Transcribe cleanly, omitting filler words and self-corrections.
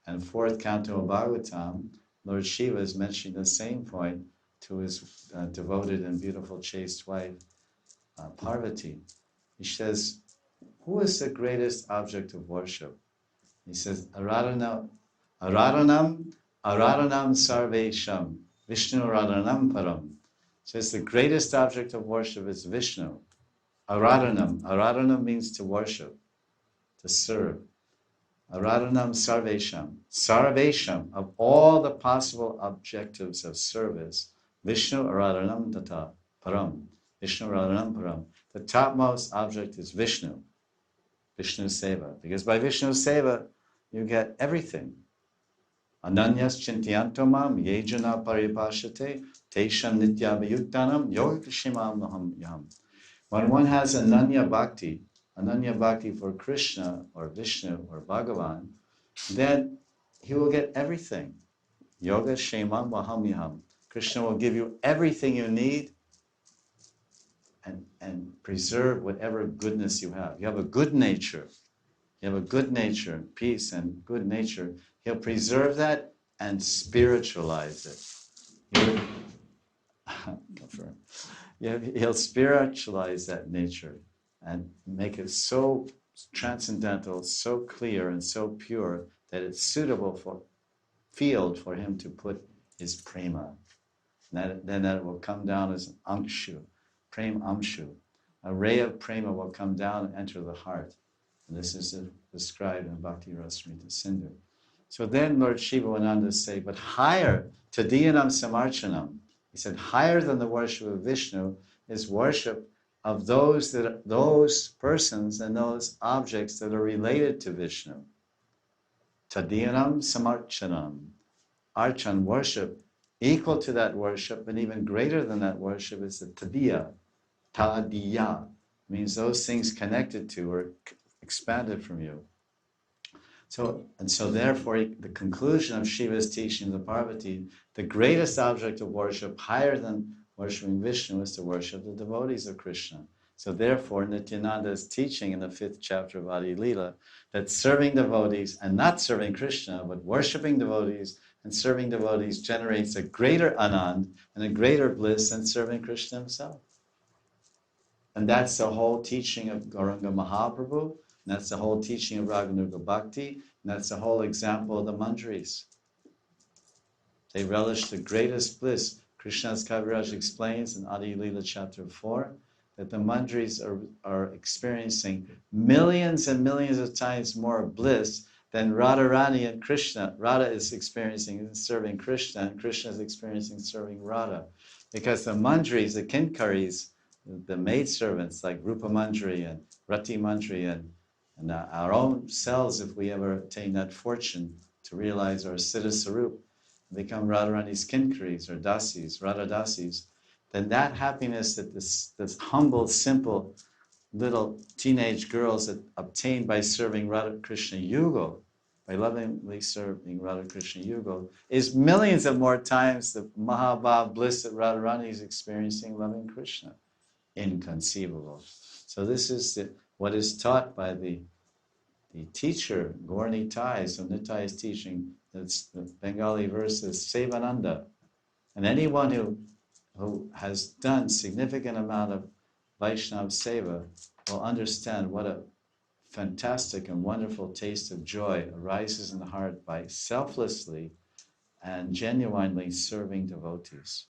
And fourth canto of Bhagavatam, Lord Shiva is mentioning the same point to his devoted and beautiful chaste wife, Parvati. He says, who is the greatest object of worship? He says, Aradhanam Sarvesham, Vishnu Radhanam Param. Says the greatest object of worship is Vishnu. Aradhanam means to worship, to serve. Aradhanam Sarvesham, of all the possible objectives of service, Vishnu Aradhanam Tata Param. Vishnu Aradhanam Param. The topmost object is Vishnu Seva. Because by Vishnu Seva, you get everything. Ananyas Chintyantomam Yejana Paripashate Tesham Nityabhayuktanam Yogakshimam Naham Yam. When one has Ananya Bhakti for Krishna or Vishnu or Bhagavan, then he will get everything. Yoga Shemam Vahamyaham. Krishna will give you everything you need and preserve whatever goodness you have. You have a good nature. You have a good nature, peace and good nature. He'll preserve that and spiritualize it. He'll spiritualize that nature and make it so transcendental, so clear and so pure that it's suitable for field for him to put his prema. Then that will come down as an amshu, prem amshu. A ray of prema will come down and enter the heart. And this is described in Bhakti Rasamrita Sindhu. So then Lord Shiva went on to say, but higher, tadiyanam samarchanam. He said, higher than the worship of Vishnu is worship of those persons and those objects that are related to Vishnu. Tadiyanam samarchanam. Archan, worship, equal to that worship, and even greater than that worship is the tadiya. Tadiya means those things connected to or expanded from you. So therefore, the conclusion of Shiva's teaching the Parvati, the greatest object of worship, higher than worshipping Vishnu, is to worship the devotees of Krishna. So therefore, Nityananda is teaching in the 5th chapter of Adi Lila that serving devotees and not serving Krishna, but worshipping devotees and serving devotees generates a greater anand and a greater bliss than serving Krishna himself. And that's the whole teaching of Gauranga Mahaprabhu. And that's the whole teaching of Raganuga Bhakti, and that's the whole example of the Manjaris. They relish the greatest bliss. Krishna's Kaviraj explains in Adi Lila chapter 4 that the Manjaris are experiencing millions and millions of times more bliss than Radharani and Krishna. Radha is experiencing serving Krishna, and Krishna is experiencing serving Radha. Because the Manjaris, the Kinkaris, the maidservants like Rupa Manjari and Rati Manjari and our own selves, if we ever attain that fortune to realize our Siddha Sarup, become Radharani's Kinkaris or Dasis, Radha Dasis, then that happiness that this humble, simple little teenage girls that obtain by serving Radha Krishna Yugal, by lovingly serving Radha Krishna Yugal, is millions of more times the Mahabhav bliss that Radharani is experiencing loving Krishna. Inconceivable. So this is what is taught by the teacher, Gaur Nitai. So Nitai is teaching, that's the Bengali verse is Sevananda. And anyone who has done significant amount of Vaishnava Seva will understand what a fantastic and wonderful taste of joy arises in the heart by selflessly and genuinely serving devotees.